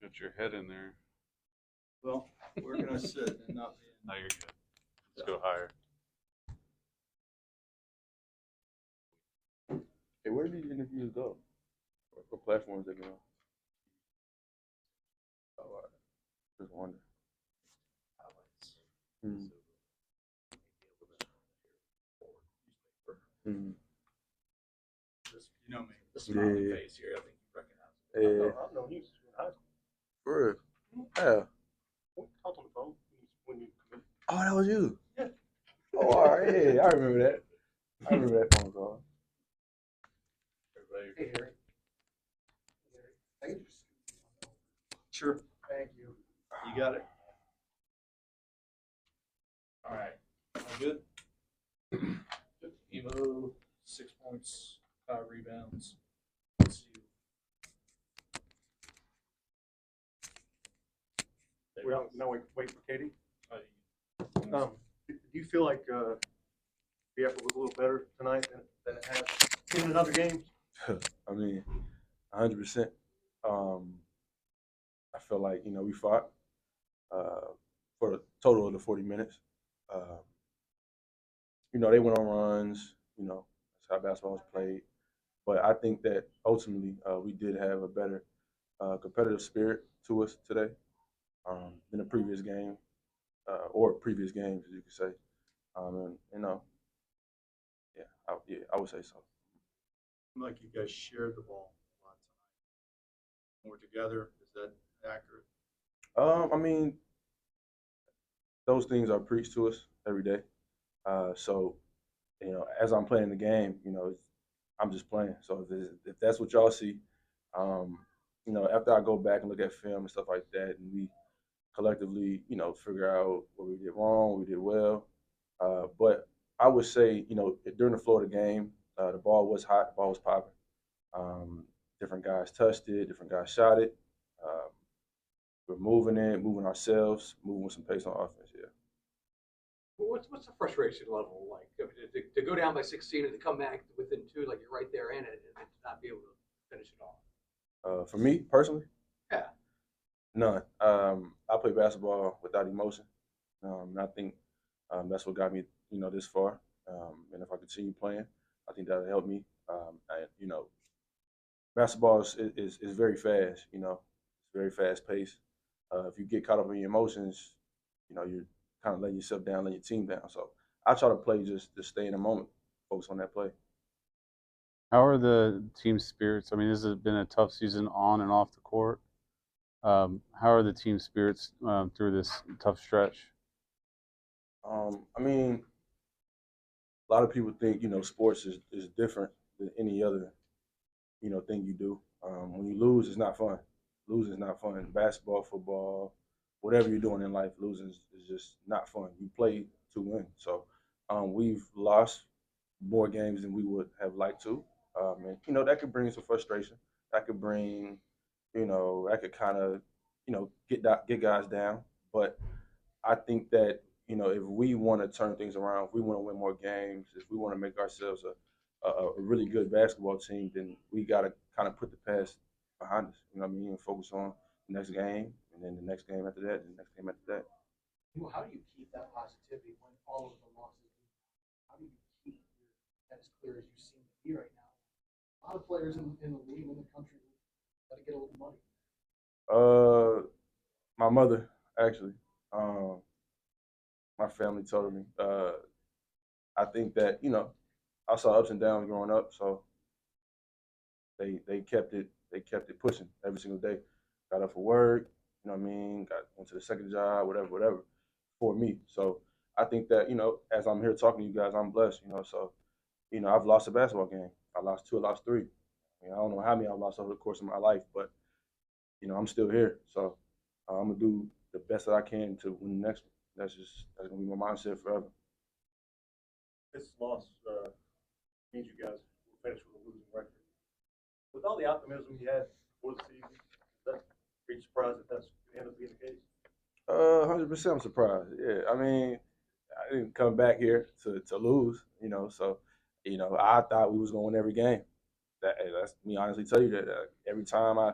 Got your head in there. Well, where can I sit and not be in? Now you're good. Let's go higher. Hey, where did these interviews go? What platforms they been on? Oh, all right. Just wonder. Hmm. Hmm. You know me. The smiling Yeah. face here, I think you recognize it. Yeah. I've known you since you were in high school. For real? Yeah. We talked on the phone when you committed. Oh, that was you. Yeah. Oh, all right. Yeah, I remember that. I remember that phone call. Everybody, Hey, Harry. Thank you. Sure. Thank you. You got it. all right, all good? Imo, 6 points, 5 rebounds. Let's see. Now wait for Katie. Uh, Do you feel like the effort was a little better tonight than it has in another game? I mean, 100%. I feel like, we fought for a total of the 40 minutes. They went on runs. That's how basketball is played. But I think that ultimately we did have a better competitive spirit to us today than the previous game or previous games, as you could say. And yeah, I would say so. Like you guys shared the ball a lot tonight. More together. Is that accurate? I mean, those things are preached to us every day. So, as I'm playing the game, I'm just playing. So if that's what y'all see, after I go back and look at film and stuff like that, and we collectively, figure out what we did wrong, what we did well. But I would say, during the flow of the game, the ball was hot, the ball was popping. Different guys touched it, different guys shot it. Um, we're moving it, moving ourselves, moving with some pace on offense. Yeah. What's the frustration level like? I mean, to go down by 16 and to come back within 2, like you're right there in it, and to not be able to finish it off? For me personally, Yeah. none. I play basketball without emotion. And I think that's what got me, this far. And if I continue playing, I think that'll help me. Basketball is very fast. It's very fast paced. If you get caught up in your emotions, you're kind of letting yourself down, letting your team down. So I try to play just to stay in the moment, focus on that play. How are the team spirits? I mean, this has been a tough season on and off the court. How are the team spirits through this tough stretch? I mean, a lot of people think sports is different than any other thing you do. When you lose, it's not fun. Losing is not fun. Basketball, football, whatever you're doing in life, losing is just not fun. You play to win. So we've lost more games than we would have liked to. And that could bring some frustration. That could bring, that could kind of, get guys down. But I think that if we want to turn things around, if we want to win more games, if we want to make ourselves a really good basketball team, then we got to kind of put the past behind us. You know what I mean? And focus on the next game, and then the next game after that, and the next game after that. How do you keep that positivity when all of the losses? How do you keep that as clear as you seem to be right now? A lot of players in the league, in the country, got to get a little money. My mother actually, my family told me. I think that I saw ups and downs growing up, so they kept it pushing every single day. Got up for work, you know what I mean? Went to the second job, whatever, for me. So I think that, as I'm here talking to you guys, I'm blessed, So, I've lost a basketball game. I lost 2, I lost 3. I don't know how many I've lost over the course of my life, but I'm still here. So I'm gonna do the best that I can to win the next one. That's gonna be my mindset forever. This loss means you guys will finish with a losing record. With all the optimism you had before the season, is that are you surprised that that's going to end up being the case? 100% I'm surprised. Yeah, I mean, I didn't come back here to lose, So, I thought we was going to win every game. That's me honestly tell you that every time I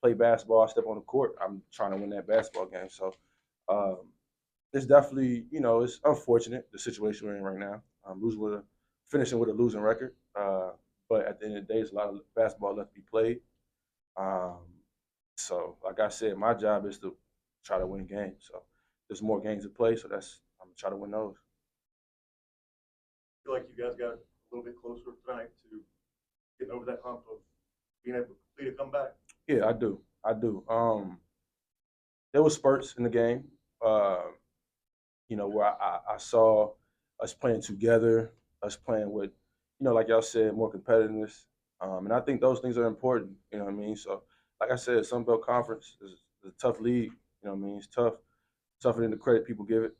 play basketball, step on the court, I'm trying to win that basketball game. So it's definitely, it's unfortunate the situation we're in right now. Finishing with a losing record. But at the end of the day, there's a lot of basketball left to be played. Um, so, like I said, my job is to try to win games. So there's more games to play. So I'm gonna try to win those. I feel like you guys got a little bit closer tonight to getting over that hump of being able to complete a comeback. Yeah, I do. There was spurts in the game, where I saw us playing together, us playing with, like y'all said, more competitiveness. And I think those things are important, you know what I mean? So, like I said, Sun Belt Conference is a tough league, you know what I mean? It's tough, tougher than the credit people give it.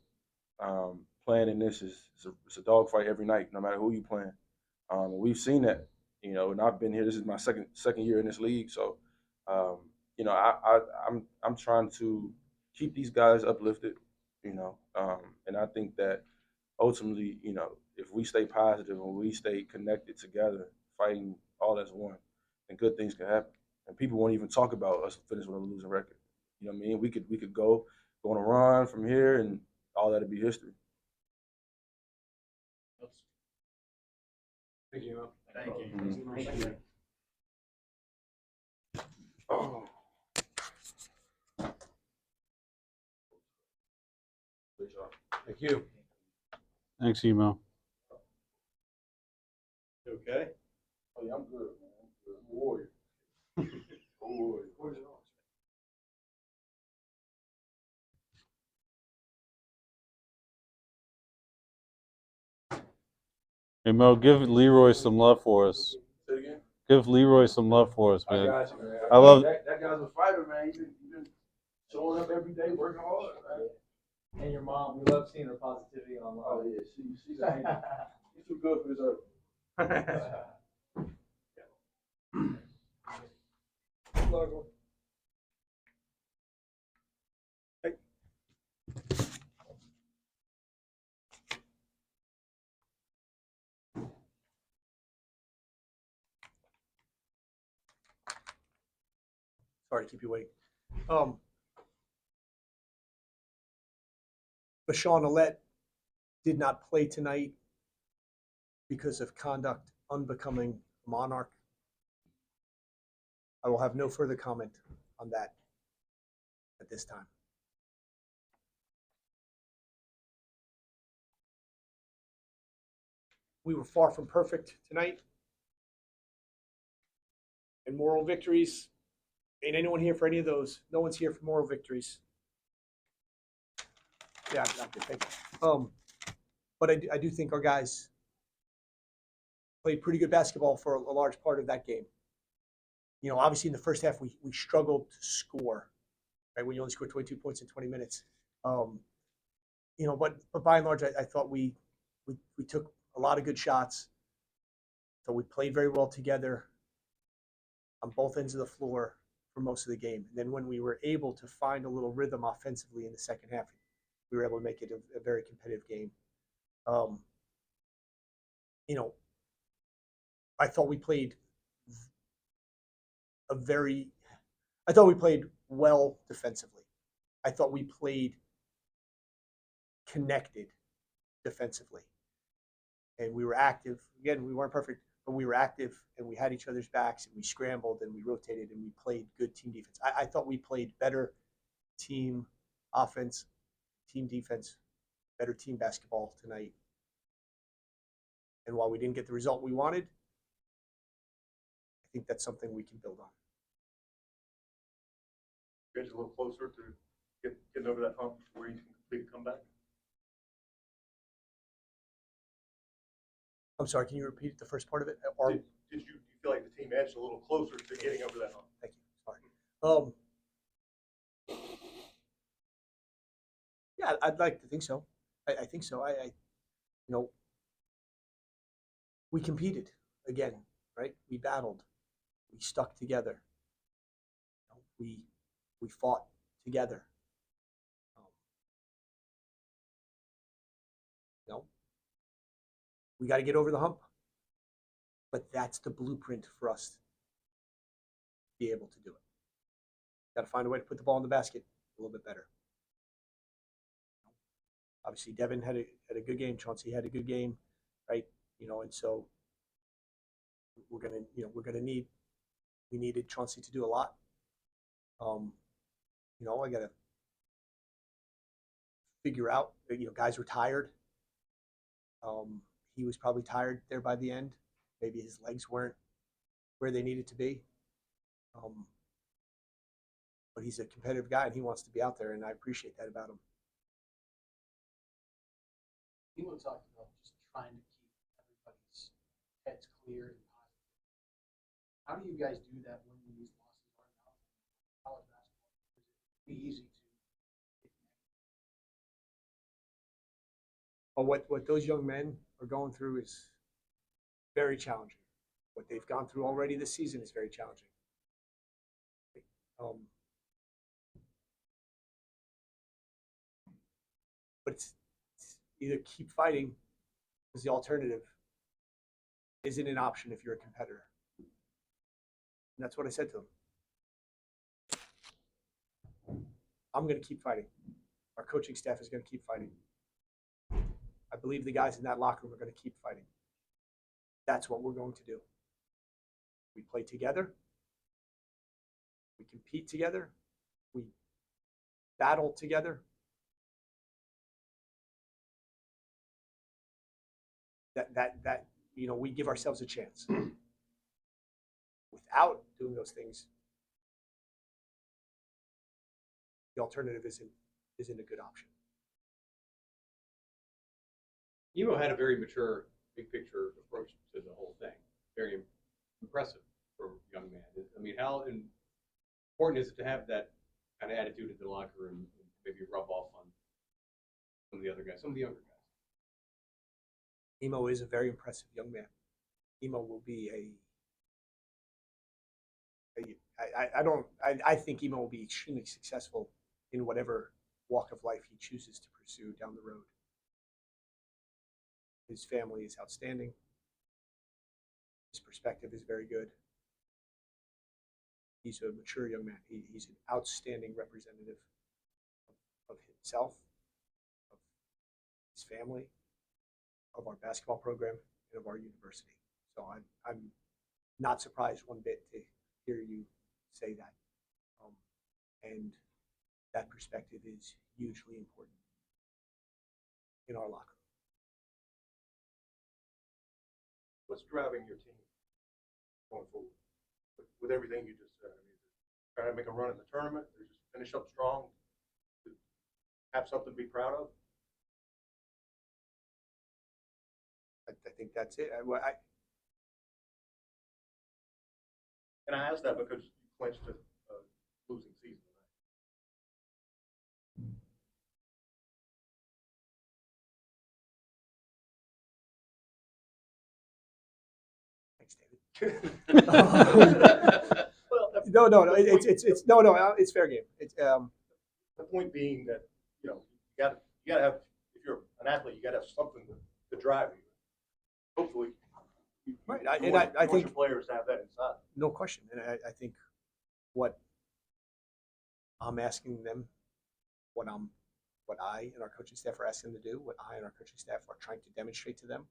Playing in this it's a dogfight every night, no matter who you playing. We've seen that, and I've been here. This is my second year in this league, so um, I'm trying to keep these guys uplifted, and I think that ultimately, if we stay positive and we stay connected together, fighting all as one, then good things can happen. And people won't even talk about us finishing with a losing record. You know what I mean? We could go on a run from here, and all that'll be history. Thank you. Thank you. Mhm. Oh. Good job. Thank you. Thanks, Emo. You okay? Oh yeah, I'm good, man. I'm good. I'm a warrior. Warrior. Hey Mo, give Leroy some love for us. Say it again. Give Leroy some love for us, I man. got you, man. I love that guy's a fighter, man. He's been showing up every day, working hard, man. And your mom, we love seeing her positivity online. Oh yeah, she's she's too good for this other. Sorry to keep you waiting. Bashawn Alette did not play tonight because of conduct unbecoming a Monarch. I will have no further comment on that at this time. We were far from perfect tonight. And moral victories, ain't anyone here for any of those. No one's here for moral victories. Yeah, I'm good. Thank you. But I do think our guys played pretty good basketball for a large part of that game. Obviously in the first half we struggled to score, right? When you only score 22 points in 20 minutes. But by and large, I thought we took a lot of good shots. So we played very well together on both ends of the floor for most of the game. And then when we were able to find a little rhythm offensively in the second half, we were able to make it a very competitive game. I thought we played well defensively. I thought we played connected defensively. And we were active. Again, we weren't perfect, but we were active and we had each other's backs and we scrambled and we rotated and we played good team defense. I thought we played better team offense, team defense, better team basketball tonight. And while we didn't get the result we wanted, I think that's something we can build on. You guys a little closer to getting over that hump where you can complete a comeback? I'm sorry, can you repeat the first part of it? Or, Did you feel like the team edged a little closer to getting over that hump? Thank you. Sorry. Yeah, I'd like to think so. I think so. We competed again, right? We battled. We stuck together. We fought together. We got to get over the hump. But that's the blueprint for us to be able to do it. Got to find a way to put the ball in the basket a little bit better. Obviously, Devin had a good game. Chauncey had a good game, right? And so we needed Chauncey to do a lot. I got to figure out. Guys were tired. He was probably tired there by the end. Maybe his legs weren't where they needed to be. But he's a competitive guy and he wants to be out there, and I appreciate that about him. Imo talked about just trying to keep everybody's heads clear and positive. How do you guys do that when these losses are not college basketball? Is it easy to? What those young men are going through is very challenging. What they've gone through already this season is very challenging. But it's either keep fighting, because the alternative isn't an option if you're a competitor. And that's what I said to them. I'm going to keep fighting. Our coaching staff is going to keep fighting. I believe the guys in that locker room are going to keep fighting. That's what we're going to do. We play together. We compete together. We battle together. We give ourselves a chance. Without doing those things, the alternative isn't a good option. Imo had a very mature, big picture approach to the whole thing. Very impressive for a young man. I mean, how important is it to have that kind of attitude in the locker room and maybe rub off on some of the other guys, some of the younger guys? Imo is a very impressive young man. Imo will be I think Imo will be extremely successful in whatever walk of life he chooses to pursue down the road. His family is outstanding. His perspective is very good. He's a mature young man. He's an outstanding representative of himself, of his family, of our basketball program, and of our university. So I'm not surprised one bit to hear you say that. And that perspective is hugely important in our locker room. What's driving your team going forward with everything you just said? I mean, trying to make a run in the tournament, or just finish up strong, to have something to be proud of? I think that's it. And I ask that because you clinched a losing season tonight. Thanks, David. Well, No. It's fair game. It's the point being that you gotta have, if you're an athlete, you gotta have something to drive you. Hopefully, right. I think players have that inside. No question, and I think what I'm asking them, what I and our coaching staff are asking them to do, what I and our coaching staff are trying to demonstrate to them,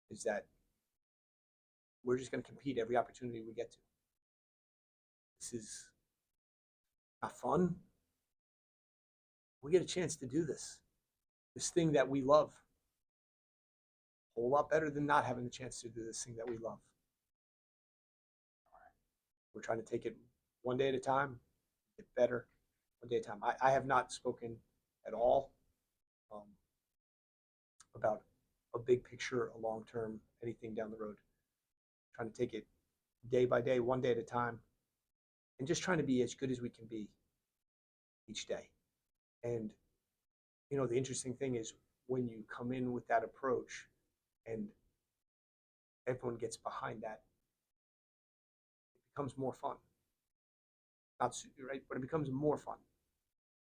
is that we're just going to compete every opportunity we get to. This is not fun. We get a chance to do this thing that we love. A whole lot better than not having the chance to do this thing that we love. We're trying to take it one day at a time, get better one day at a time. I have not spoken at all about a big picture, a long term, anything down the road. Trying to take it day by day, one day at a time, and just trying to be as good as we can be each day. And the interesting thing is when you come in with that approach and everyone gets behind that, it becomes more fun. Not right, but it becomes more fun.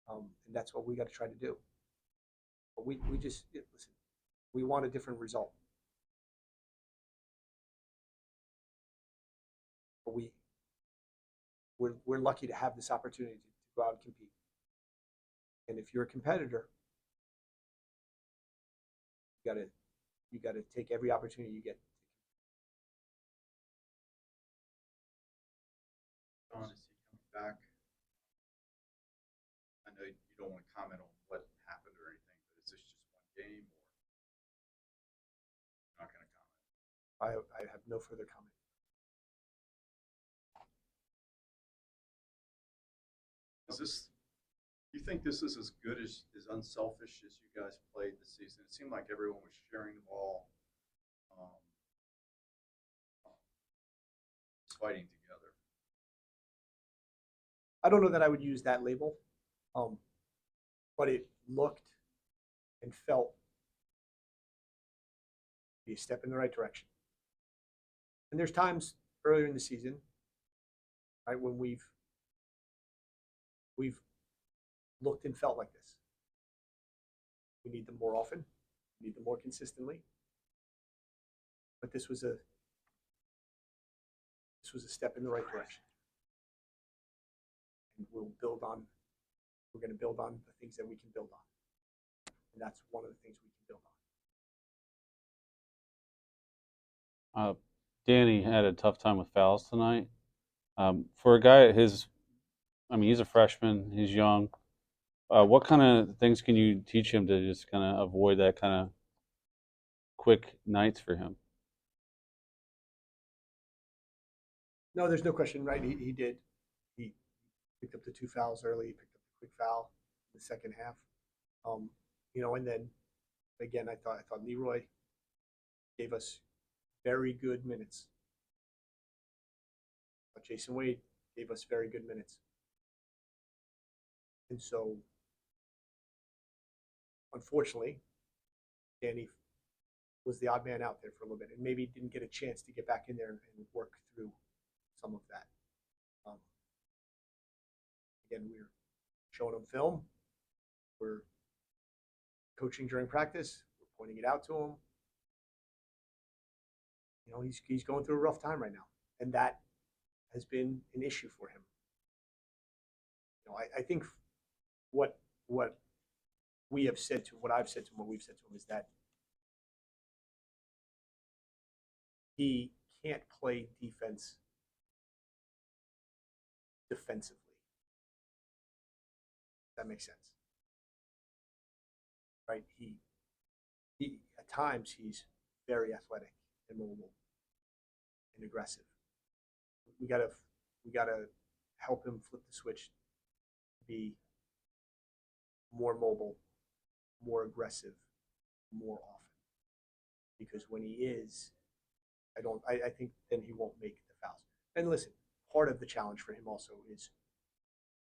And that's what we got to try to do. But we just listen. We want a different result. But we're lucky to have this opportunity to go out and compete. And if you're a competitor, you gotta take every opportunity you get. John, is he coming back? I know you don't want to comment on what happened or anything, but is this just one game or you're not going to comment? I have no further comment. Do you think this is as good as unselfish as you guys played this season? It seemed like everyone was sharing the ball, fighting together. I don't know that I would use that label, but it looked and felt to be a step in the right direction. And there's times earlier in the season, right, when we've looked and felt like this. We need them more often. We need them more consistently. But this was a step in the right direction. And we're going to build on the things that we can build on. And that's one of the things we can build on. Danny had a tough time with fouls tonight. For a guy he's a freshman, he's young. What kind of things can you teach him to just kind of avoid that kind of quick nights for him? No, there's no question, right? He did. He picked up the 2 fouls early, picked up the quick foul in the second half. And then again, I thought Leroy gave us very good minutes. But Jason Wade gave us very good minutes. And so, unfortunately, Danny was the odd man out there for a little bit and maybe didn't get a chance to get back in there and work through some of that. Again, we're showing him film. We're coaching during practice. We're pointing it out to him. He's going through a rough time right now, and that has been an issue for him. I think what we have said to him, what I've said to him, what we've said to him is that he can't play defense defensively. That makes sense, right? He at times he's very athletic and mobile and aggressive. We gotta help him flip the switch to be more mobile, more aggressive, more often. Because when he is, I think then he won't make the fouls. And listen, part of the challenge for him also is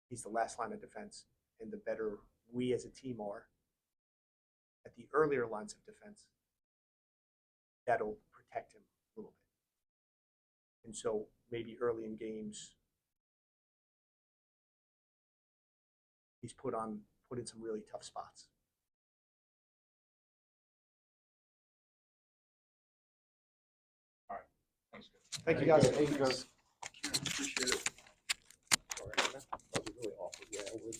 he's the last line of defense, and the better we as a team are at the earlier lines of defense, that'll protect him a little bit. And so maybe early in games, he's put in some really tough spots. All right. Thanks, guys. Thank you, guys. Thank you, guys. Appreciate it. Sorry, that was really awkward. Yeah, it was.